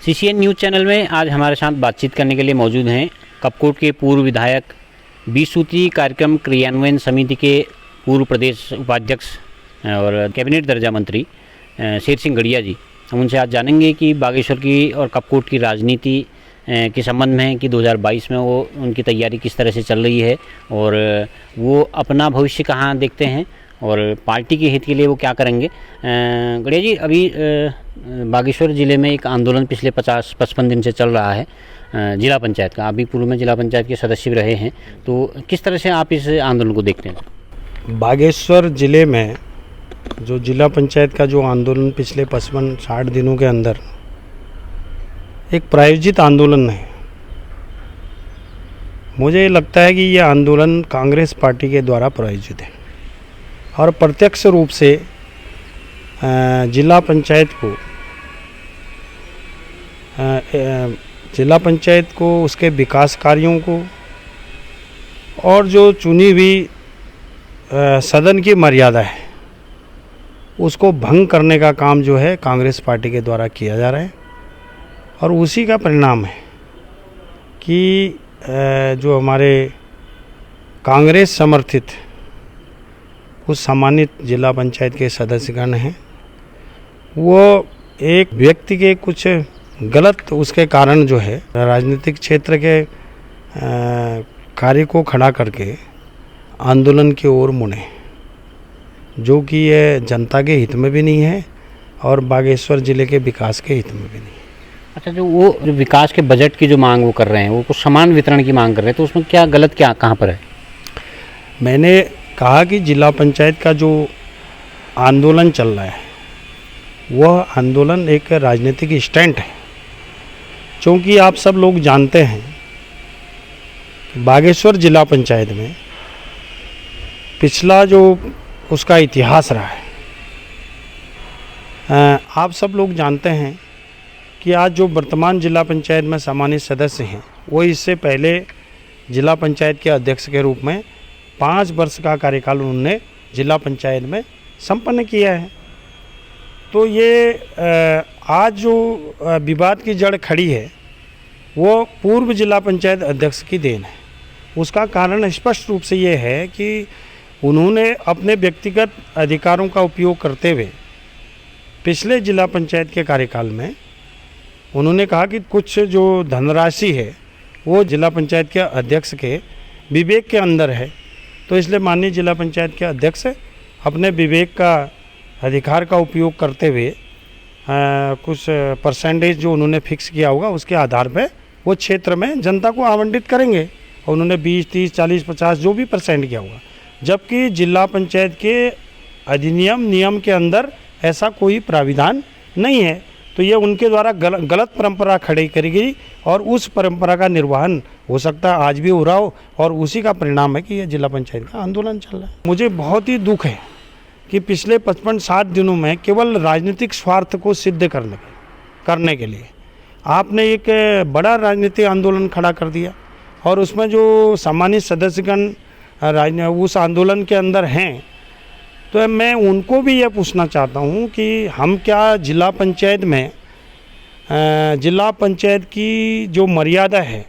CCN news channel में आज हमारे साथ बातचीत करने के लिए मौजूद हैं कपकोट के पूर्व विधायक 20 सूत्री कार्यक्रम क्रियान्वयन समिति के पूर्व प्रदेश उपाध्यक्ष और कैबिनेट दर्जा मंत्री शेर सिंह गड़िया जी। हम उनसे आज जानेंगे कि बागेश्वर की और कपकोट की राजनीति के संबंध में कि 2022 में वो उनकी तैयारी किस तरह से चल रही है और वो अपना भविष्य कहाँ देखते हैं और पार्टी के हित के लिए वो क्या करेंगे। गड़िया जी, अभी बागेश्वर ज़िले में एक आंदोलन पिछले 50-55 दिन से चल रहा है जिला पंचायत का। अभी पूर्व में जिला पंचायत के सदस्य भी रहे हैं, तो किस तरह से आप इस आंदोलन को देखते हैं? बागेश्वर ज़िले में जो जिला पंचायत का जो आंदोलन पिछले 55-60 दिनों के अंदर एक प्रायोजित आंदोलन है। मुझे लगता है कि ये आंदोलन कांग्रेस पार्टी के द्वारा प्रायोजित है और प्रत्यक्ष रूप से जिला पंचायत को उसके विकास कार्यों को और जो चुनी हुई सदन की मर्यादा है उसको भंग करने का काम जो है कांग्रेस पार्टी के द्वारा किया जा रहा है और उसी का परिणाम है कि जो हमारे कांग्रेस समर्थित कुछ सम्मानित जिला पंचायत के सदस्यगण हैं वो एक व्यक्ति के कुछ गलत उसके कारण जो है राजनीतिक क्षेत्र के कार्य को खड़ा करके आंदोलन की ओर मुड़े, जो कि ये जनता के हित में भी नहीं है और बागेश्वर ज़िले के विकास के हित में भी नहीं है। अच्छा, जो विकास के बजट की जो मांग वो कर रहे हैं, वो कुछ समान वितरण की मांग कर रहे हैं, तो उसमें क्या गलत क्या कहाँ पर है? मैंने कहा कि जिला पंचायत का जो आंदोलन चल रहा है वह आंदोलन एक राजनीतिक स्टंट है, क्योंकि आप सब लोग जानते हैं कि बागेश्वर जिला पंचायत में पिछला जो उसका इतिहास रहा है, आप सब लोग जानते हैं कि आज जो वर्तमान जिला पंचायत में सम्मानित सदस्य हैं वो इससे पहले जिला पंचायत के अध्यक्ष के रूप में 5 वर्ष का कार्यकाल उन्होंने जिला पंचायत में संपन्न किया है। तो ये आज जो विवाद की जड़ खड़ी है वो पूर्व जिला पंचायत अध्यक्ष की देन है। उसका कारण स्पष्ट रूप से ये है कि उन्होंने अपने व्यक्तिगत अधिकारों का उपयोग करते हुए पिछले जिला पंचायत के कार्यकाल में उन्होंने कहा कि कुछ जो धनराशि है वो जिला पंचायत के अध्यक्ष के विवेक के अंदर है, तो इसलिए माननीय जिला पंचायत के अध्यक्ष अपने विवेक का अधिकार का उपयोग करते हुए कुछ परसेंटेज जो उन्होंने फिक्स किया होगा उसके आधार पर वो क्षेत्र में जनता को आवंटित करेंगे और उन्होंने 20, 30, 40, 50 जो भी परसेंट किया होगा, जबकि जिला पंचायत के अधिनियम नियम के अंदर ऐसा कोई प्राविधान नहीं है। तो ये उनके द्वारा गलत परंपरा खड़ी करी गई और उस परंपरा का निर्वहन हो सकता है आज भी हो रहा हो और उसी का परिणाम है कि ये जिला पंचायत का आंदोलन चल रहा है। मुझे बहुत ही दुख है कि पिछले 55-60 दिनों में केवल राजनीतिक स्वार्थ को सिद्ध करने के लिए आपने एक बड़ा राजनीतिक आंदोलन खड़ा कर दिया और उसमें जो सम्मानित सदस्यगण उस आंदोलन के अंदर हैं, तो मैं उनको भी ये पूछना चाहता हूँ कि हम क्या जिला पंचायत में जिला पंचायत की जो मर्यादा है,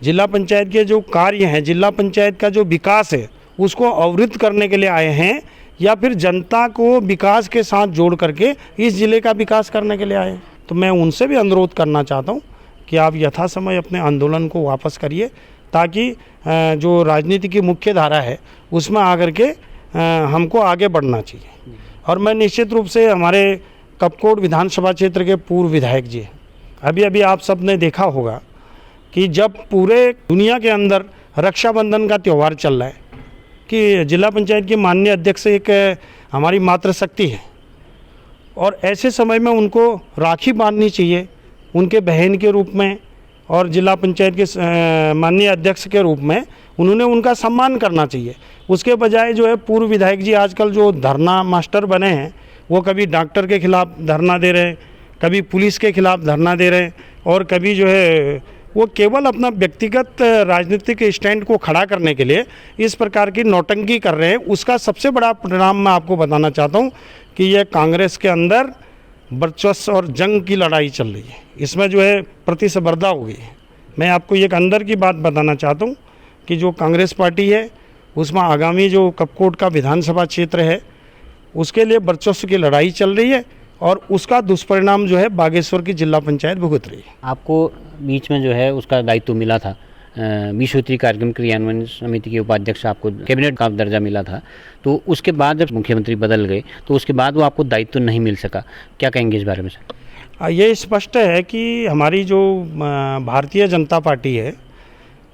जिला पंचायत के जो कार्य हैं, जिला पंचायत का जो विकास है उसको अवरुद्ध करने के लिए आए हैं या फिर जनता को विकास के साथ जोड़ करके इस ज़िले का विकास करने के लिए आए? तो मैं उनसे भी अनुरोध करना चाहता हूँ कि आप यथासमय अपने आंदोलन को वापस करिए ताकि जो राजनीति की मुख्य धारा है उसमें आकर के हमको आगे बढ़ना चाहिए। और मैं निश्चित रूप से हमारे कपकोट विधानसभा क्षेत्र के पूर्व विधायक जी हैं, अभी आप सब ने देखा होगा कि जब पूरे दुनिया के अंदर रक्षाबंधन का त्यौहार चल रहा है कि जिला पंचायत की माननीय अध्यक्ष एक हमारी मातृशक्ति है और ऐसे समय में उनको राखी बांधनी चाहिए उनके बहन के रूप में और जिला पंचायत के माननीय अध्यक्ष के रूप में उन्होंने उनका सम्मान करना चाहिए। उसके बजाय जो है पूर्व विधायक जी आजकल जो धरना मास्टर बने हैं वो कभी डॉक्टर के खिलाफ धरना दे रहे हैं, कभी पुलिस के खिलाफ धरना दे रहे हैं और कभी जो है वो केवल अपना व्यक्तिगत राजनीतिक स्टैंड को खड़ा करने के लिए इस प्रकार की नौटंकी कर रहे हैं। उसका सबसे बड़ा परिणाम मैं आपको बताना चाहता हूँ कि यह कांग्रेस के अंदर वर्चस्व और जंग की लड़ाई चल रही है। इसमें जो है प्रतिस्पर्धा हो गई है। मैं आपको एक अंदर की बात बताना चाहता हूँ कि जो कांग्रेस पार्टी है उसमें आगामी जो कपकोट का विधानसभा क्षेत्र है उसके लिए वर्चस्व की लड़ाई चल रही है और उसका दुष्परिणाम जो है बागेश्वर की जिला पंचायत भुगत रही है। आपको बीच में जो है उसका दायित्व मिला था, 20 सूत्री कार्यक्रम क्रियान्वयन समिति के उपाध्यक्ष, आपको कैबिनेट का दर्जा मिला था। तो उसके बाद जब मुख्यमंत्री बदल गए तो उसके बाद वो आपको दायित्व नहीं मिल सका, क्या कहेंगे इस बारे में सर? ये स्पष्ट है कि हमारी जो भारतीय जनता पार्टी है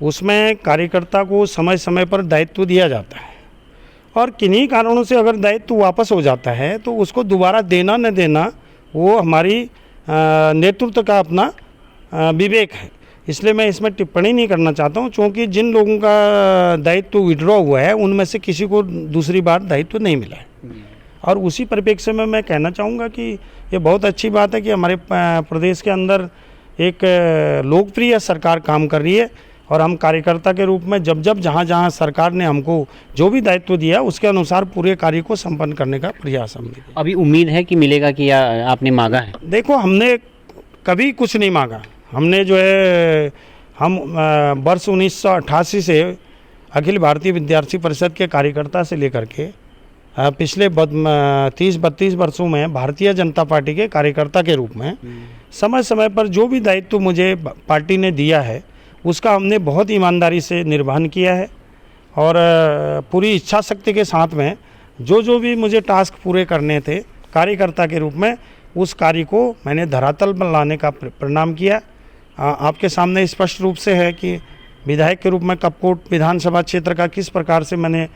उसमें कार्यकर्ता को समय समय पर दायित्व दिया जाता है और किन्हीं कारणों से अगर दायित्व वापस हो जाता है तो उसको दोबारा देना न देना वो हमारी नेतृत्व का अपना विवेक है। इसलिए मैं इसमें टिप्पणी नहीं करना चाहता हूँ, क्योंकि जिन लोगों का दायित्व विड्रॉ हुआ है उनमें से किसी को दूसरी बार दायित्व नहीं मिला है। और उसी परिप्रेक्ष्य में मैं कहना चाहूँगा कि ये बहुत अच्छी बात है कि हमारे प्रदेश के अंदर एक लोकप्रिय सरकार काम कर रही है और हम कार्यकर्ता के रूप में जब जहाँ सरकार ने हमको जो भी दायित्व दिया उसके अनुसार पूरे कार्य को संपन्न करने का प्रयास हमने किया। अभी उम्मीद है कि मिलेगा कि या आपने मांगा है? देखो, हमने कभी कुछ नहीं मांगा। हमने जो है हम वर्ष 1988 से अखिल भारतीय विद्यार्थी परिषद के कार्यकर्ता से लेकर के पिछले 30-32 वर्षों में भारतीय जनता पार्टी के कार्यकर्ता के रूप में समय समय पर जो भी दायित्व मुझे पार्टी ने दिया है उसका हमने बहुत ईमानदारी से निर्वहन किया है और पूरी इच्छा शक्ति के साथ में जो भी मुझे टास्क पूरे करने थे कार्यकर्ता के रूप में उस कार्य को मैंने धरातल पर लाने का परिणाम किया। आपके सामने स्पष्ट रूप से है कि विधायक के रूप में कपकोट विधानसभा क्षेत्र का किस प्रकार से मैंने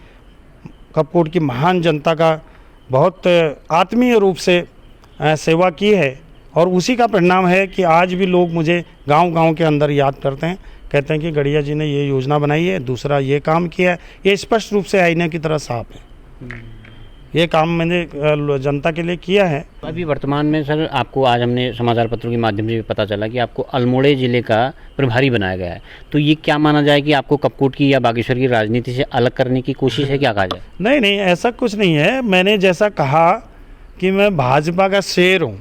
कपकोट की महान जनता का बहुत आत्मीय रूप से सेवा की है और उसी का परिणाम है कि आज भी लोग मुझे गांव-गांव के अंदर याद करते हैं, कहते हैं कि गढ़िया जी ने ये योजना बनाई है, दूसरा ये काम किया है। ये स्पष्ट रूप से आईने की तरह साफ है। ये काम मैंने जनता के लिए किया है। अभी वर्तमान में सर आपको आज हमने समाचार पत्रों के माध्यम से पता चला कि आपको अल्मोड़े जिले का प्रभारी बनाया गया है। तो ये क्या माना जाए कि आपको कपकोट की या बागेश्वर की राजनीति से अलग करने की कोशिश है, क्या कहा जाए? नहीं, ऐसा कुछ नहीं है। मैंने जैसा कहा कि मैं भाजपा का शेर हूँ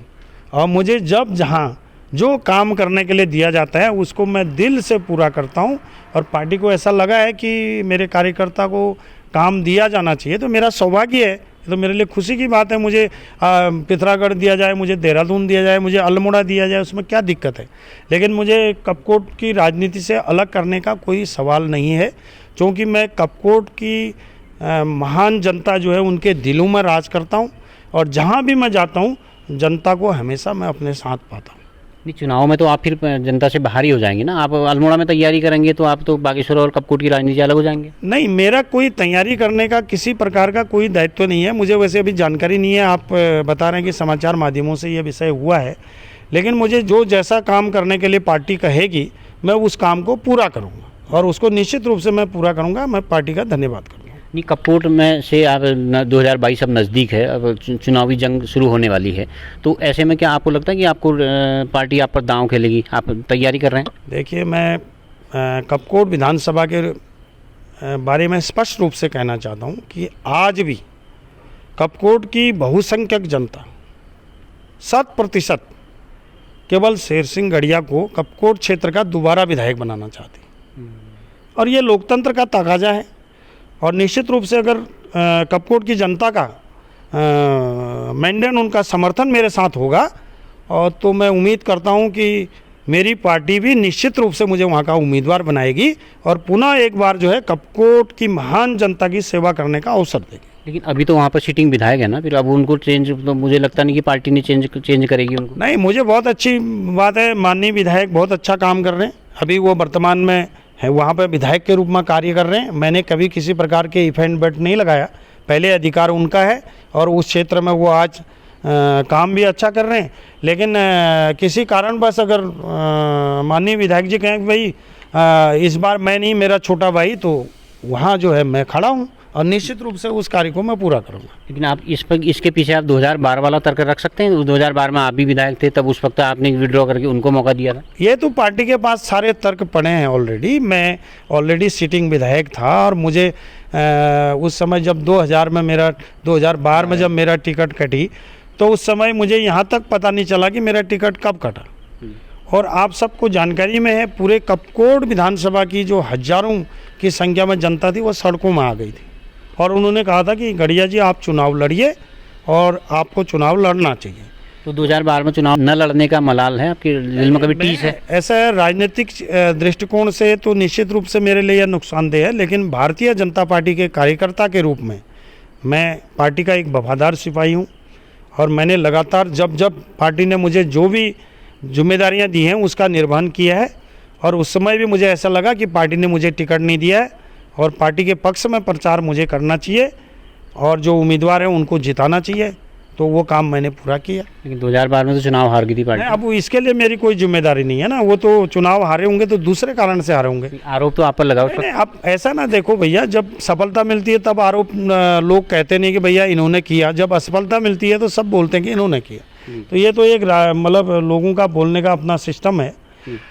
और मुझे जब जहाँ जो काम करने के लिए दिया जाता है उसको मैं दिल से पूरा करता हूँ और पार्टी को ऐसा लगा है कि मेरे कार्यकर्ता को काम दिया जाना चाहिए तो मेरा सौभाग्य है, तो मेरे लिए खुशी की बात है। मुझे पिथौरागढ़ दिया जाए, मुझे देहरादून दिया जाए, मुझे अल्मोड़ा दिया जाए, उसमें क्या दिक्कत है। लेकिन मुझे कपकोट की राजनीति से अलग करने का कोई सवाल नहीं है, क्योंकि मैं कपकोट की महान जनता जो है उनके दिलों में राज करता हूँ और जहाँ भी मैं जाता हूँ जनता को हमेशा मैं अपने साथ पाता हूँ। नहीं, चुनाव में तो आप फिर जनता से बाहर ही हो जाएंगे ना। आप अल्मोड़ा में तैयारी करेंगे तो आप तो बागेश्वर और कपकोट की राजनीति अलग हो जाएंगे। नहीं, मेरा कोई तैयारी करने का किसी प्रकार का कोई दायित्व नहीं है। मुझे वैसे अभी जानकारी नहीं है। आप बता रहे हैं कि समाचार माध्यमों से ये विषय हुआ है, लेकिन मुझे जो जैसा काम करने के लिए पार्टी कहेगी मैं उस काम को पूरा करूँगा और उसको निश्चित रूप से मैं पूरा करूँगा। मैं पार्टी का धन्यवाद करूँगा। नहीं, कपकोट में से आप 2022 अब नज़दीक है, अब चुनावी जंग शुरू होने वाली है, तो ऐसे में क्या आपको लगता है कि आपको पार्टी आप पर दांव खेलेगी? आप तैयारी कर रहे हैं? देखिए, मैं कपकोट विधानसभा के बारे में स्पष्ट रूप से कहना चाहता हूँ कि आज भी कपकोट की बहुसंख्यक जनता 100% केवल शेर सिंह गढ़िया को कपकोट क्षेत्र का दोबारा विधायक बनाना चाहती और ये लोकतंत्र का तकाजा है। और निश्चित रूप से अगर कपकोट की जनता का मैंडेट उनका समर्थन मेरे साथ होगा और तो मैं उम्मीद करता हूं कि मेरी पार्टी भी निश्चित रूप से मुझे वहां का उम्मीदवार बनाएगी और पुनः एक बार जो है कपकोट की महान जनता की सेवा करने का अवसर देगी। लेकिन अभी तो वहाँ पर सिटिंग विधायक है ना, फिर अब उनको चेंज तो मुझे लगता नहीं कि पार्टी ने चेंज करेगी उनको। नहीं, मुझे बहुत अच्छी बात है, माननीय विधायक बहुत अच्छा काम कर रहे हैं। अभी वो वर्तमान में है वहाँ पर विधायक के रूप में कार्य कर रहे हैं। मैंने कभी किसी प्रकार के इफ एंड बट नहीं लगाया, पहले अधिकार उनका है और उस क्षेत्र में वो आज काम भी अच्छा कर रहे हैं। लेकिन किसी कारणवश अगर माननीय विधायक जी कहें कि भाई इस बार मैं नहीं, मेरा छोटा भाई, तो वहाँ जो है मैं खड़ा हूँ और निश्चित रूप से उस कार्य को मैं पूरा करूँगा। लेकिन आप इसके पीछे आप 2012 वाला तर्क रख सकते हैं? 2012 में आप भी विधायक थे, तब उस वक्त आपने विड्रॉ करके उनको मौका दिया था। ये तो पार्टी के पास सारे तर्क पड़े हैं ऑलरेडी। मैं ऑलरेडी सिटिंग विधायक था और मुझे उस समय जब 2012 में जब मेरा टिकट कटी तो उस समय मुझे यहाँ तक पता नहीं चला कि मेरा टिकट कब कटा। और आप सबको जानकारी में है, पूरे कपकोट विधानसभा की जो हजारों की संख्या में जनता थी वो सड़कों में आ गई थी और उन्होंने कहा था कि गढ़िया जी आप चुनाव लड़िए और आपको चुनाव लड़ना चाहिए। तो 2012 में चुनाव न लड़ने का मलाल है आपके दिल में, कभी टीस है? ऐसा है, राजनीतिक दृष्टिकोण से तो निश्चित रूप से मेरे लिए यह नुकसानदेह है, लेकिन भारतीय जनता पार्टी के कार्यकर्ता के रूप में मैं पार्टी का एक वफादार सिपाही हूँ और मैंने लगातार जब जब पार्टी ने मुझे जो भी जिम्मेदारियां दी हैं उसका निर्वहन किया है। और उस समय भी मुझे ऐसा लगा कि पार्टी ने मुझे टिकट नहीं दिया है और पार्टी के पक्ष में प्रचार मुझे करना चाहिए और जो उम्मीदवार हैं उनको जिताना चाहिए, तो वो काम मैंने पूरा किया। लेकिन 2012 में तो चुनाव हार गई थी पार्टी। अब इसके लिए मेरी कोई जिम्मेदारी नहीं है ना, वो तो चुनाव हारे होंगे तो दूसरे कारण से हारे होंगे। आरोप तो आप पर लगा। नहीं, आप ऐसा ना देखो भैया, जब सफलता मिलती है तब आरोप लोग कहते नहीं कि भैया इन्होंने किया, जब असफलता मिलती है तो सब बोलते हैं कि इन्होंने किया। तो ये तो एक मतलब लोगों का बोलने का अपना सिस्टम है।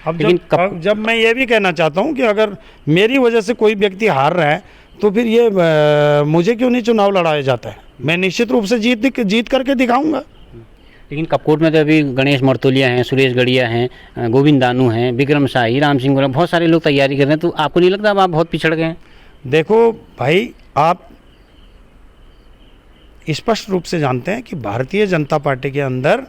अब जब मैं ये भी कहना चाहता हूँ कि अगर मेरी वजह से कोई व्यक्ति हार रहा है तो फिर ये मुझे क्यों नहीं चुनाव लड़ाया जाता है? मैं निश्चित रूप से जीत करके दिखाऊंगा। लेकिन कपकोट में तो अभी गणेश मर्तोलिया हैं, सुरेश गढ़िया हैं, गोविंद दानू हैं, विक्रम शाही, राम सिंह गोला, बहुत सारे लोग तैयारी कर रहे हैं। तो आपको नहीं लगता अब आप बहुत पिछड़ गए हैं? देखो भाई, आप स्पष्ट रूप से जानते हैं कि भारतीय जनता पार्टी के अंदर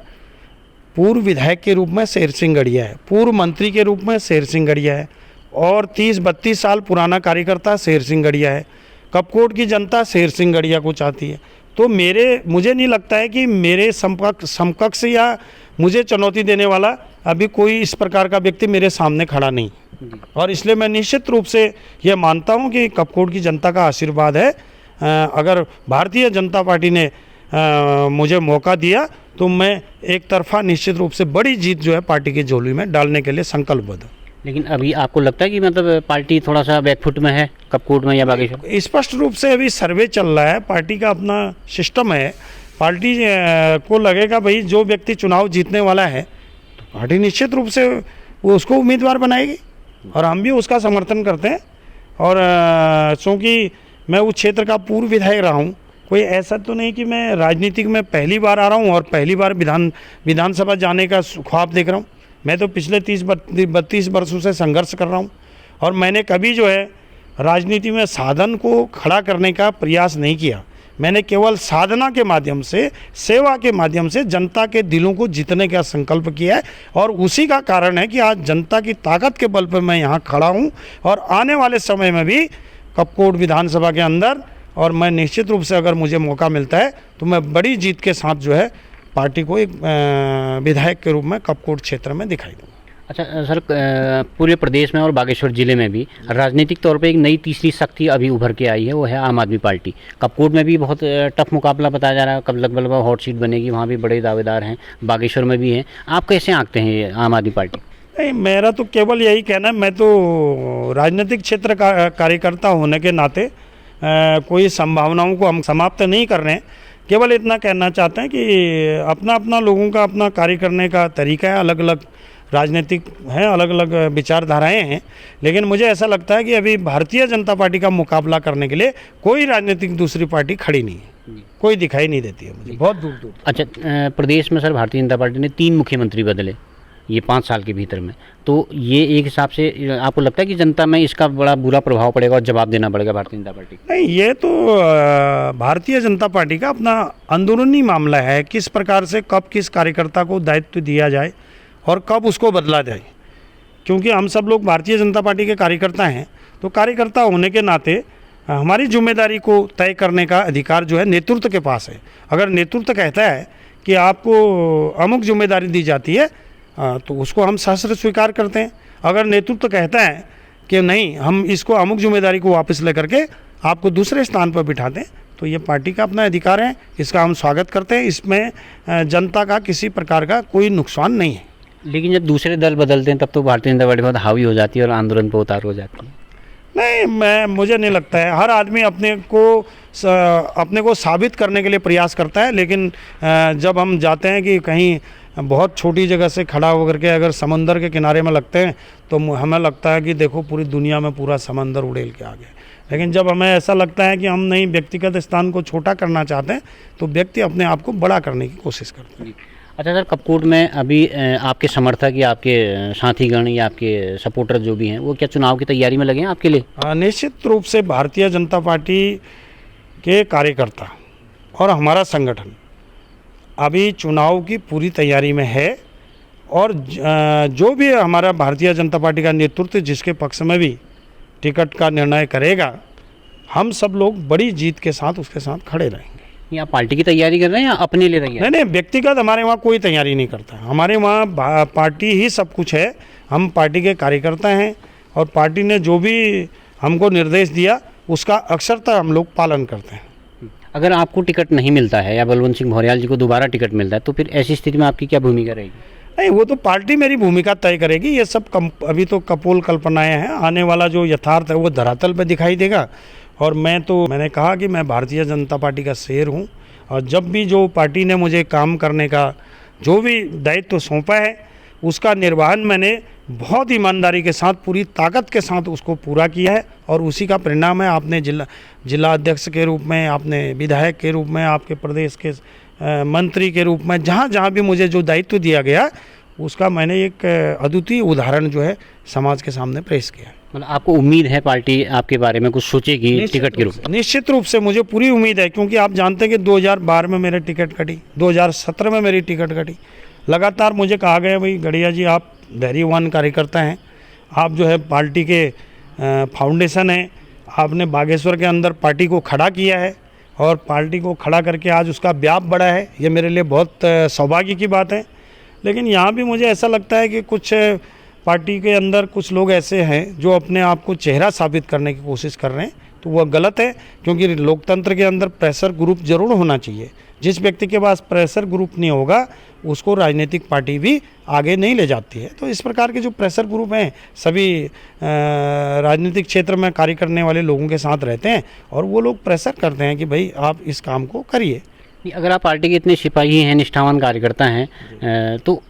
पूर्व विधायक के रूप में शेर सिंह गढ़िया है, पूर्व मंत्री के रूप में शेर सिंह गढ़िया है और 30-32 साल पुराना कार्यकर्ता शेर सिंह गढ़िया है। कपकोट की जनता शेर सिंह गढ़िया को चाहती है। तो मुझे नहीं लगता है कि मेरे समकक्ष या मुझे चुनौती देने वाला अभी कोई इस प्रकार का व्यक्ति मेरे सामने खड़ा नहीं। और इसलिए मैं निश्चित रूप से ये मानता हूँ कि कपकोट की जनता का आशीर्वाद है। अगर भारतीय जनता पार्टी ने मुझे मौका दिया तो मैं एक तरफा निश्चित रूप से बड़ी जीत जो है पार्टी की झोली में डालने के लिए संकल्पबद्ध हूँ। लेकिन अभी आपको लगता है कि मतलब पार्टी थोड़ा सा बैकफुट में है कपकोट में या बागेश्वर? स्पष्ट रूप से अभी सर्वे चल रहा है, पार्टी का अपना सिस्टम है। पार्टी को लगेगा भाई जो व्यक्ति चुनाव जीतने वाला है तो पार्टी निश्चित रूप से वो उसको उम्मीदवार बनाएगी और हम भी उसका समर्थन करते हैं। और चूँकि मैं उस क्षेत्र का पूर्व विधायक रहा हूँ, कोई ऐसा तो नहीं कि मैं राजनीतिक में पहली बार आ रहा हूँ और पहली बार विधानसभा जाने का ख्वाब देख रहा हूँ। मैं तो पिछले 30-32 वर्षों से संघर्ष कर रहा हूँ और मैंने कभी जो है राजनीति में साधन को खड़ा करने का प्रयास नहीं किया। मैंने केवल साधना के माध्यम से, सेवा के माध्यम से जनता के दिलों को जीतने का संकल्प किया है और उसी का कारण है कि आज जनता की ताकत के बल पर मैं यहाँ खड़ा हूँ और आने वाले समय में भी कपकोट विधानसभा के अंदर, और मैं निश्चित रूप से अगर मुझे मौका मिलता है तो मैं बड़ी जीत के साथ जो है पार्टी को एक विधायक के रूप में कपकोट क्षेत्र में दिखाई दूँगा। अच्छा सर, पूरे प्रदेश में और बागेश्वर जिले में भी राजनीतिक तौर पे एक नई तीसरी शक्ति अभी उभर के आई है, वो है आम आदमी पार्टी। कपकोट में भी बहुत टफ मुकाबला बताया जा रहा है, कब लगभग हॉट सीट बनेगी, वहाँ भी बड़े दावेदार हैं, बागेश्वर में भी हैं। आप कैसे आंकते हैं ये आम आदमी पार्टी? नहीं, मेरा तो केवल यही कहना है, मैं तो राजनीतिक क्षेत्र का कार्यकर्ता होने के नाते कोई संभावनाओं को हम समाप्त नहीं कर रहे हैं। केवल इतना कहना चाहते हैं कि अपना अपना लोगों का अपना कार्य करने का तरीका है, अलग अलग राजनीतिक हैं, अलग अलग विचारधाराएं हैं। लेकिन मुझे ऐसा लगता है कि अभी भारतीय जनता पार्टी का मुकाबला करने के लिए कोई राजनीतिक दूसरी पार्टी खड़ी नहीं है, कोई दिखाई नहीं देती है मुझे बहुत दूर दूर। अच्छा, प्रदेश में सर भारतीय जनता पार्टी ने 3 मुख्यमंत्री बदले ये 5 साल के भीतर में, तो ये एक हिसाब से आपको लगता है कि जनता में इसका बड़ा बुरा प्रभाव पड़ेगा और जवाब देना पड़ेगा भारतीय जनता पार्टी? नहीं, ये तो भारतीय जनता पार्टी का अपना अंदरूनी मामला है, किस प्रकार से कब किस कार्यकर्ता को दायित्व दिया जाए और कब उसको बदला जाए। क्योंकि हम सब लोग भारतीय जनता पार्टी के कार्यकर्ता हैं, तो कार्यकर्ता होने के नाते हमारी जिम्मेदारी को तय करने का अधिकार जो है नेतृत्व के पास है। अगर नेतृत्व कहता है कि आपको अमुक जिम्मेदारी दी जाती है तो उसको हम सहर्ष स्वीकार करते हैं। अगर नेतृत्व कहता है कि नहीं, हम इसको अमुक जिम्मेदारी को वापस लेकर के आपको दूसरे स्थान पर बिठाते हैं, तो ये पार्टी का अपना अधिकार है, इसका हम स्वागत करते हैं। इसमें जनता का किसी प्रकार का कोई नुकसान नहीं है। लेकिन जब दूसरे दल बदलते हैं तब तो भारतीय जनता पार्टी बहुत हावी हो जाती है और आंदोलन पर उतार हो जाती है। नहीं, मुझे नहीं लगता है। हर आदमी अपने को साबित करने के लिए प्रयास करता है, लेकिन जब हम जाते हैं कि कहीं बहुत छोटी जगह से खड़ा होकर के अगर समंदर के किनारे में लगते हैं तो हमें लगता है कि देखो पूरी दुनिया में पूरा समंदर उड़ेल के आ गया। लेकिन जब हमें ऐसा लगता है कि हम नहीं व्यक्तिगत स्थान को छोटा करना चाहते हैं तो व्यक्ति अपने आप को बड़ा करने की कोशिश करते हैं। अच्छा सर, कपकोट में अभी आपके समर्थक या आपके साथीगण या आपके सपोर्टर जो भी हैं वो क्या चुनाव की तैयारी में लगे हैं आपके लिए? निश्चित रूप से भारतीय जनता पार्टी के कार्यकर्ता और हमारा संगठन अभी चुनाव की पूरी तैयारी में है, और जो भी हमारा भारतीय जनता पार्टी का नेतृत्व जिसके पक्ष में भी टिकट का निर्णय करेगा, हम सब लोग बड़ी जीत के साथ उसके साथ खड़े रहेंगे। या पार्टी की तैयारी कर रहे हैं या अपने लिए तैयारी? नहीं, व्यक्तिगत हमारे वहाँ कोई तैयारी नहीं करता। हमारे वहाँ पार्टी ही सब कुछ है। हम पार्टी के कार्यकर्ता हैं और पार्टी ने जो भी हमको निर्देश दिया उसका अक्षरतः हम लोग पालन करते हैं। अगर आपको टिकट नहीं मिलता है या बलवंत सिंह भौरियाल जी को दोबारा टिकट मिलता है तो फिर ऐसी स्थिति में आपकी क्या भूमिका रहेगी? नहीं, वो तो पार्टी मेरी भूमिका तय करेगी। ये सब अभी तो कपोल कल्पनाएं हैं। आने वाला जो यथार्थ है वो धरातल पे दिखाई देगा। और मैंने कहा कि मैं भारतीय जनता पार्टी का शेर हूँ, और जब भी जो पार्टी ने मुझे काम करने का जो भी दायित्व सौंपा है उसका निर्वहन मैंने बहुत ईमानदारी के साथ, पूरी ताकत के साथ उसको पूरा किया है, और उसी का परिणाम है। आपने जिला अध्यक्ष के रूप में, आपने विधायक के रूप में, आपके प्रदेश के मंत्री के रूप में, जहाँ जहाँ भी मुझे जो दायित्व दिया गया उसका मैंने एक अद्वितीय उदाहरण जो है समाज के सामने पेश किया। मतलब आपको उम्मीद है पार्टी आपके बारे में कुछ सोचेगी टिकट के रूप में? निश्चित रूप से मुझे पूरी उम्मीद है, क्योंकि आप जानते हैं कि 2012 में मेरे टिकट कटी, 2017 में मेरी टिकट कटी। लगातार मुझे कहा गया भाई गढ़िया जी आप धैर्यवान कार्यकर्ता हैं, आप जो है पार्टी के फाउंडेशन हैं, आपने बागेश्वर के अंदर पार्टी को खड़ा किया है और पार्टी को खड़ा करके आज उसका व्याप बढ़ा है। ये मेरे लिए बहुत सौभाग्य की बात है। लेकिन यहाँ भी मुझे ऐसा लगता है कि कुछ पार्टी के अंदर कुछ लोग ऐसे हैं जो अपने आप को चेहरा साबित करने की कोशिश कर रहे हैं, तो वह गलत है। क्योंकि लोकतंत्र के अंदर प्रेशर ग्रुप जरूर होना चाहिए। जिस व्यक्ति के पास प्रेशर ग्रुप नहीं होगा उसको राजनीतिक पार्टी भी आगे नहीं ले जाती है। तो इस प्रकार के जो प्रेशर ग्रुप हैं सभी राजनीतिक क्षेत्र में कार्य करने वाले लोगों के साथ रहते हैं, और वो लोग प्रेशर करते हैं कि भाई आप इस काम को करिए। अगर आप पार्टी के इतने सिपाही हैं, निष्ठावान कार्यकर्ता हैं, तो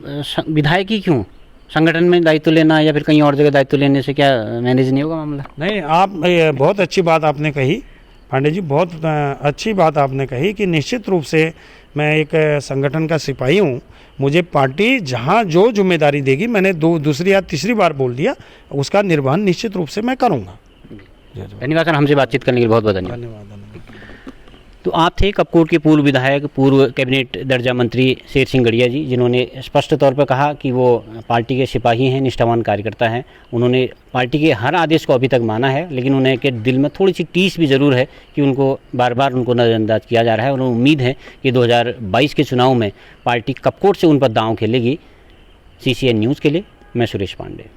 विधायक ही क्यों? संगठन में दायित्व लेना या फिर कहीं और जगह दायित्व लेने से क्या मैनेज नहीं होगा मामला? नहीं, आप बहुत अच्छी बात आपने कही पांडे जी, बहुत अच्छी बात आपने कही कि निश्चित रूप से मैं एक संगठन का सिपाही हूँ। मुझे पार्टी जहाँ जो जिम्मेदारी देगी, मैंने दूसरी या तीसरी बार बोल दिया, उसका निर्वहन निश्चित रूप से मैं करूँगा। धन्यवाद सर, हमसे बातचीत करने के लिए बहुत बहुत धन्यवाद। धन्यवाद। तो आप थे कपकोट के पूर्व विधायक, पूर्व कैबिनेट दर्जा मंत्री शेर सिंह गढ़िया जी, जिन्होंने स्पष्ट तौर पर कहा कि वो पार्टी के सिपाही हैं, निष्ठावान कार्यकर्ता हैं। उन्होंने पार्टी के हर आदेश को अभी तक माना है, लेकिन उन्हें के दिल में थोड़ी सी टीस भी ज़रूर है कि उनको बार बार उनको नज़रअंदाज किया जा रहा है। उन्हें उम्मीद है कि 2022 के चुनाव में पार्टी कपकोट से उन पर दांव खेलेगी। CCN न्यूज़ के लिए मैं सुरेश पांडे।